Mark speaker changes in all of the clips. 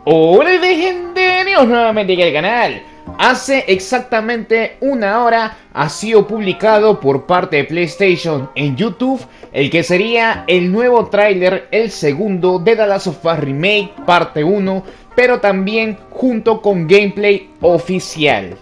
Speaker 1: Hola legendarios, nuevamente aquí al canal. Hace exactamente una hora ha sido publicado por parte de PlayStation en YouTube el que sería el nuevo tráiler, el segundo de The Last of Us Remake parte 1, pero también junto con gameplay oficial.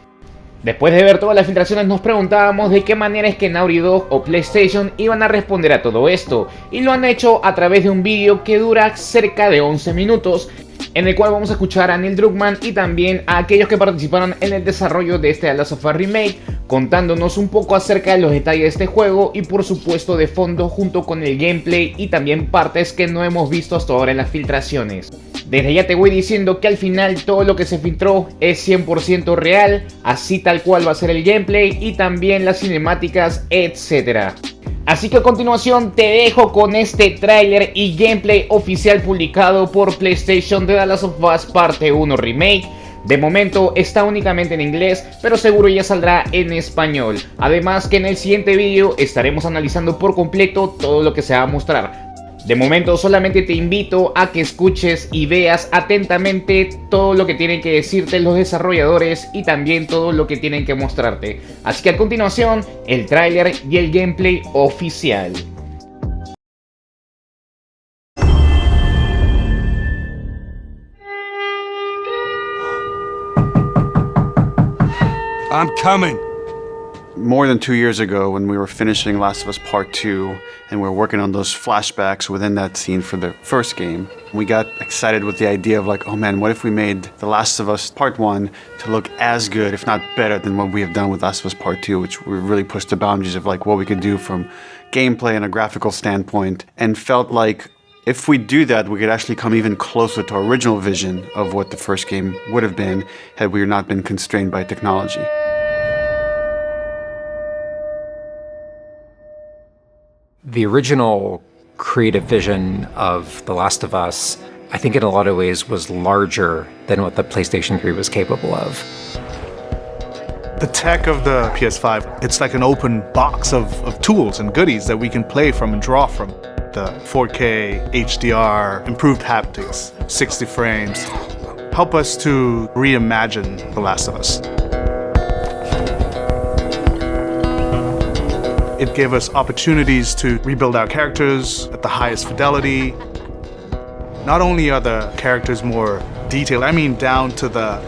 Speaker 1: Después de ver todas las filtraciones nos preguntábamos de qué manera es que Naughty Dog o PlayStation iban a responder a todo esto, y lo han hecho a través de un vídeo que dura cerca de 11 minutos, en el cual vamos a escuchar a Neil Druckmann y también a aquellos que participaron en el desarrollo de este The Last of Us Remake, contándonos un poco acerca de los detalles de este juego y por supuesto de fondo junto con el gameplay y también partes que no hemos visto hasta ahora en las filtraciones. Desde ya te voy diciendo que al final todo lo que se filtró es 100% real, así tal cual va a ser el gameplay y también las cinemáticas, etc. Así que a continuación te dejo con este tráiler y gameplay oficial publicado por PlayStation de The Last of Us Parte 1 Remake. De momento está únicamente en inglés, pero seguro ya saldrá en español. Además que en el siguiente vídeo estaremos analizando por completo todo lo que se va a mostrar. De momento solamente te invito a que escuches y veas atentamente todo lo que tienen que decirte los desarrolladores y también todo lo que tienen que mostrarte. Así que a continuación, el tráiler y el gameplay oficial.
Speaker 2: I'm coming.
Speaker 3: More than 2 years ago, when we were finishing Last of Us Part 2 and we were working on those flashbacks within that scene for the first game, we got excited with the idea of like, oh man, what if we made The Last of Us Part 1 to look as good, if not better, than what we have done with Last of Us Part 2, which we really pushed the boundaries of like what we could do from gameplay and a graphical standpoint, and felt like if we do that, we could actually come even closer to our original vision of what the first game would have been had we not been constrained by technology.
Speaker 4: The original creative vision of The Last of Us, I think in a lot of ways was larger than what the PlayStation 3 was capable of.
Speaker 2: The tech of the PS5, it's like an open box of tools and goodies that we can play from and draw from. The 4K, HDR, improved haptics, 60 frames, help us to reimagine The Last of Us. It gave us opportunities to rebuild our characters at the highest fidelity. Not only are the characters more detailed, I mean down to the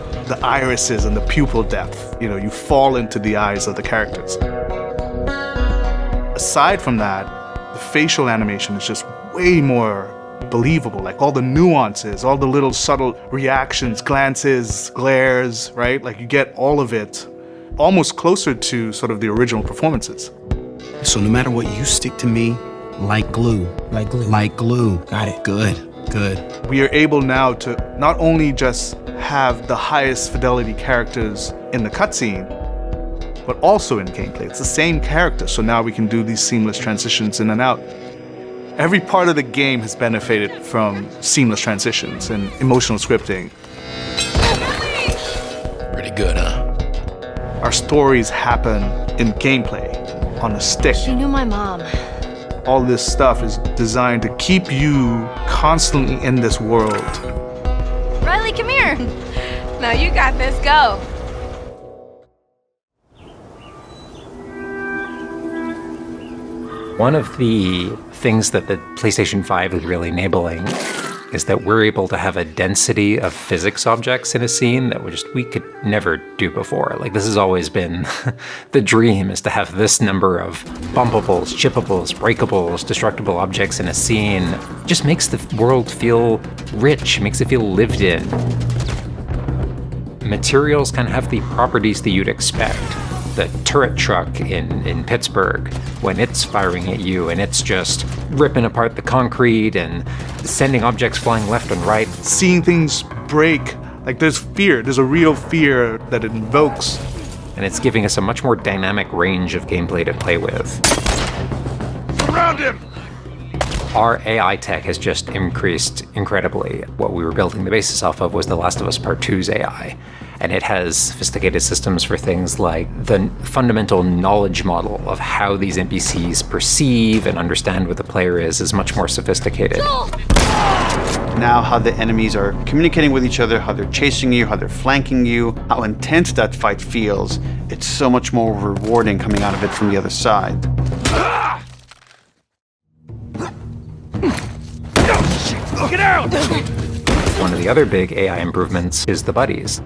Speaker 2: irises and the pupil depth. You know, you fall into the eyes of the characters. Aside from that, the facial animation is just way more believable. Like all the nuances, all the little subtle reactions, glances, glares, right? Like you get all of it almost closer to sort of the original performances.
Speaker 5: So no matter what, you stick to me like glue. Like glue. Like glue. Got it. Good. Good.
Speaker 2: We are able now to not only just have the highest fidelity characters in the cutscene, but also in gameplay. It's the same character, so now we can do these seamless transitions in and out. Every part of the game has benefited from seamless transitions and emotional scripting.
Speaker 5: Pretty good, huh?
Speaker 2: Our stories happen in gameplay. On a stick.
Speaker 6: She knew my mom.
Speaker 2: All this stuff is designed to keep you constantly in this world.
Speaker 6: Riley, come here. Now you got this, go.
Speaker 4: One of the things that the PlayStation 5 is really enabling is that we're able to have a density of physics objects in a scene that we could never do before. Like this has always been the dream, is to have this number of bumpables, chippables, breakables, destructible objects in a scene. It just makes the world feel rich, makes it feel lived in. Materials kind of have the properties that you'd expect. The turret truck in Pittsburgh, when it's firing at you and it's just ripping apart the concrete and sending objects flying left and right.
Speaker 2: Seeing things break, like there's fear, there's a real fear that it invokes.
Speaker 4: And it's giving us a much more dynamic range of gameplay to play with.
Speaker 2: Around him!
Speaker 4: Our AI tech has just increased incredibly. What we were building the basis off of was The Last of Us Part 2's AI. And it has sophisticated systems for things like the fundamental knowledge model of how these NPCs perceive and understand what the player is much more sophisticated.
Speaker 3: now how the enemies are communicating with each other, how they're chasing you, how they're flanking you, how intense that fight feels. It's so much more rewarding coming out of it from the other side.
Speaker 4: Get out! One of the other big AI improvements is the buddies.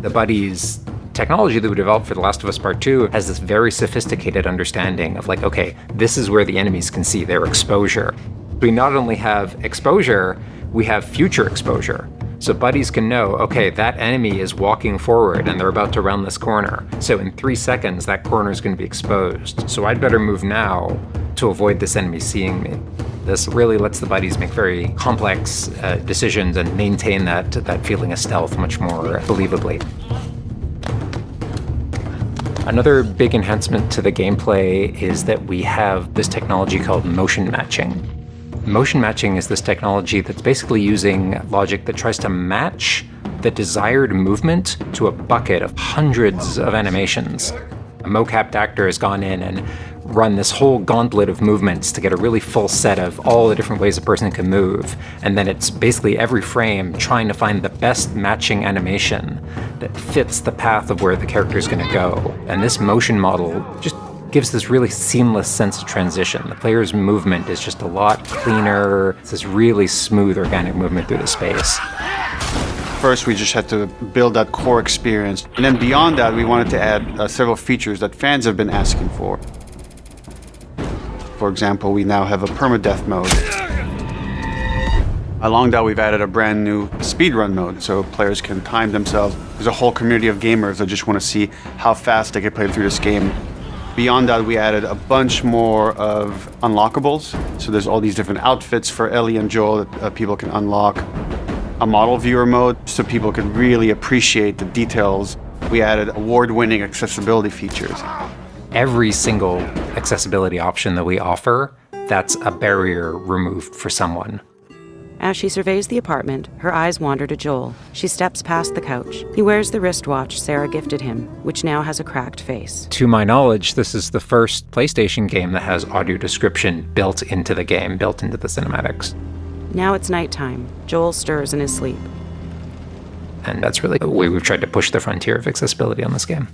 Speaker 4: The buddies technology that we developed for The Last of Us Part 2 has this very sophisticated understanding of like, okay, this is where the enemies can see their exposure. We not only have exposure, we have future exposure. So buddies can know, okay, that enemy is walking forward and they're about to round this corner. So in 3 seconds, that corner is going to be exposed. So I'd better move now to avoid this enemy seeing me. This really lets the buddies make very complex decisions and maintain that feeling of stealth much more believably. Another big enhancement to the gameplay is that we have this technology called motion matching. Motion matching is this technology that's basically using logic that tries to match the desired movement to a bucket of hundreds of animations. A mocapped actor has gone in and run this whole gauntlet of movements to get a really full set of all the different ways a person can move. And then it's basically every frame trying to find the best matching animation that fits the path of where the character is going to go. And this motion model just gives this really seamless sense of transition. The player's movement is just a lot cleaner. It's this really smooth, organic movement through the space.
Speaker 3: First, we just had to build that core experience. And then beyond that, we wanted to add several features that fans have been asking for. For example, we now have a permadeath mode. Along that, we've added a brand new speedrun mode, so players can time themselves. There's a whole community of gamers that just want to see how fast they can play through this game. Beyond that, we added a bunch more of unlockables. So there's all these different outfits for Ellie and Joel that people can unlock. A model viewer mode, so people can really appreciate the details. We added award-winning accessibility features.
Speaker 4: Every single accessibility option that we offer, that's a barrier removed for someone.
Speaker 7: As she surveys the apartment, her eyes wander to Joel. She steps past the couch. He wears the wristwatch Sarah gifted him, which now has a cracked face.
Speaker 4: To my knowledge, this is the first PlayStation game that has audio description built into the game, built into the cinematics.
Speaker 7: Now it's nighttime. Joel stirs in his sleep.
Speaker 4: And that's really the way we've tried to push the frontier of accessibility on this game.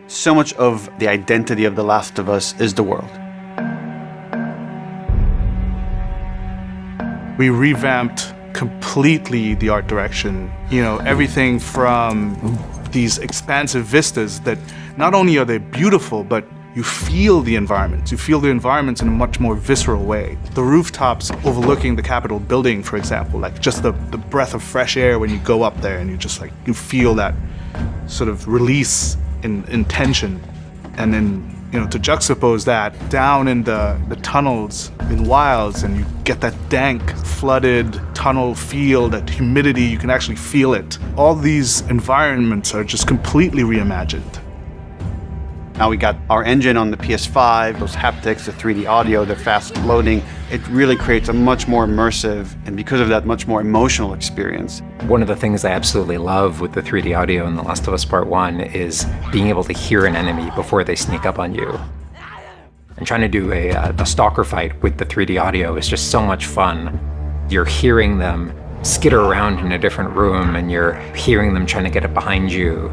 Speaker 3: So much of the identity of The Last of Us is the world.
Speaker 2: We revamped completely the art direction. You know, everything from these expansive vistas that not only are they beautiful, but you feel the environments. You feel the environments in a much more visceral way. The rooftops overlooking the Capitol building, for example, like just the breath of fresh air when you go up there and you just like, you feel that sort of release in tension. And then, you know, to juxtapose that down in the tunnels in Wilds, and you get that dank, flooded tunnel feel, that humidity, you can actually feel it. All these environments are just completely reimagined.
Speaker 3: Now we got our engine on the PS5, those haptics, the 3D audio, the fast loading. It really creates a much more immersive, and because of that, much more emotional experience.
Speaker 4: One of the things I absolutely love with the 3D audio in The Last of Us Part 1 is being able to hear an enemy before they sneak up on you. And trying to do a stalker fight with the 3D audio is just so much fun. You're hearing them skitter around in a different room, and you're hearing them trying to get up behind you.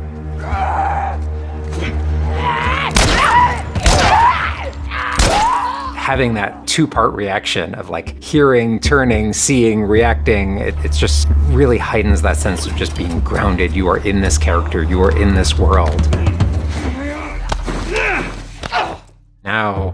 Speaker 4: Having that two-part reaction of like hearing, turning, seeing, reacting, it just really heightens that sense of just being grounded. You are in this character, you are in this world. Now,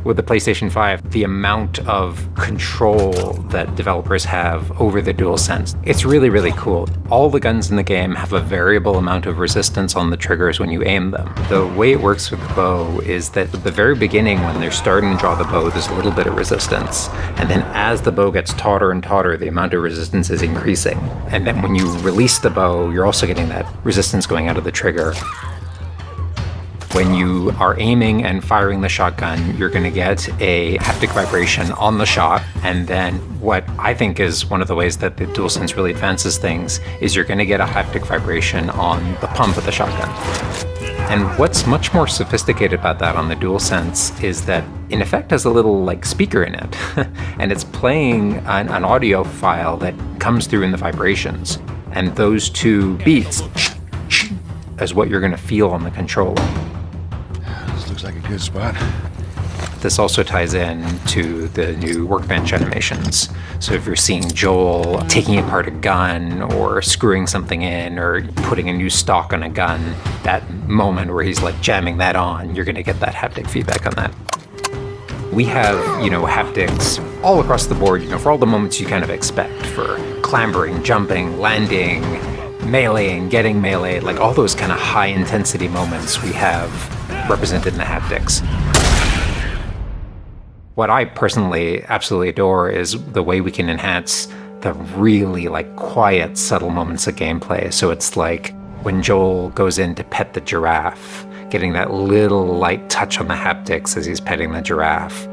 Speaker 4: with the PlayStation 5, the amount of control that developers have over the DualSense, it's really, really cool. All the guns in the game have a variable amount of resistance on the triggers when you aim them. The way it works with the bow is that at the very beginning, when they're starting to draw the bow, there's a little bit of resistance. And then as the bow gets tauter and tauter, the amount of resistance is increasing. And then when you release the bow, you're also getting that resistance going out of the trigger. When you are aiming and firing the shotgun, you're going to get a haptic vibration on the shot. And then what I think is one of the ways that the DualSense really advances things is you're going to get a haptic vibration on the pump of the shotgun. And what's much more sophisticated about that on the DualSense is that in effect has a little like speaker in it. And it's playing an audio file that comes through in the vibrations. And those two beats is what you're going to feel on the controller.
Speaker 8: This looks like a good spot.
Speaker 4: This also ties in to the new workbench animations. So if you're seeing Joel taking apart a gun or screwing something in or putting a new stock on a gun, that moment where he's like jamming that on, you're gonna get that haptic feedback on that. We have, haptics all across the board, for all the moments you kind of expect, for clambering, jumping, landing, meleeing, getting meleeed, like all those kind of high intensity moments we have represented in the haptics. What I personally absolutely adore is the way we can enhance the really like quiet, subtle moments of gameplay. So it's like when Joel goes in to pet the giraffe, getting that little light touch on the haptics as he's petting the giraffe.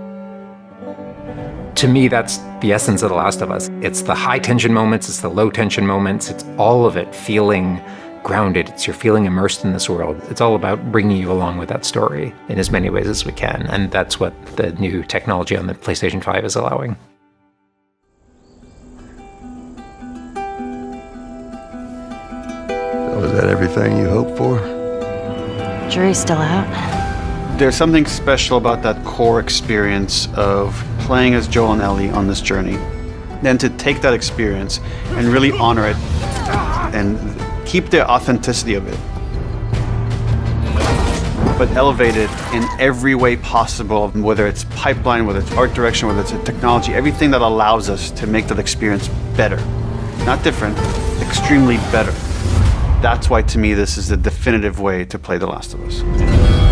Speaker 4: To me, that's the essence of The Last of Us. It's the high tension moments, it's the low tension moments, it's all of it feeling grounded. It's you're feeling immersed in this world. It's all about bringing you along with that story in as many ways as we can. And that's what the new technology on the PlayStation 5 is allowing.
Speaker 8: So is that everything you hoped for?
Speaker 9: Jury's still out.
Speaker 3: There's something special about that core experience of playing as Joel and Ellie on this journey. Then to take that experience and really honor it and keep the authenticity of it, but elevate it in every way possible, whether it's pipeline, whether it's art direction, whether it's a technology, everything that allows us to make that experience better. Not different, extremely better. That's why, to me, this is the definitive way to play The Last of Us.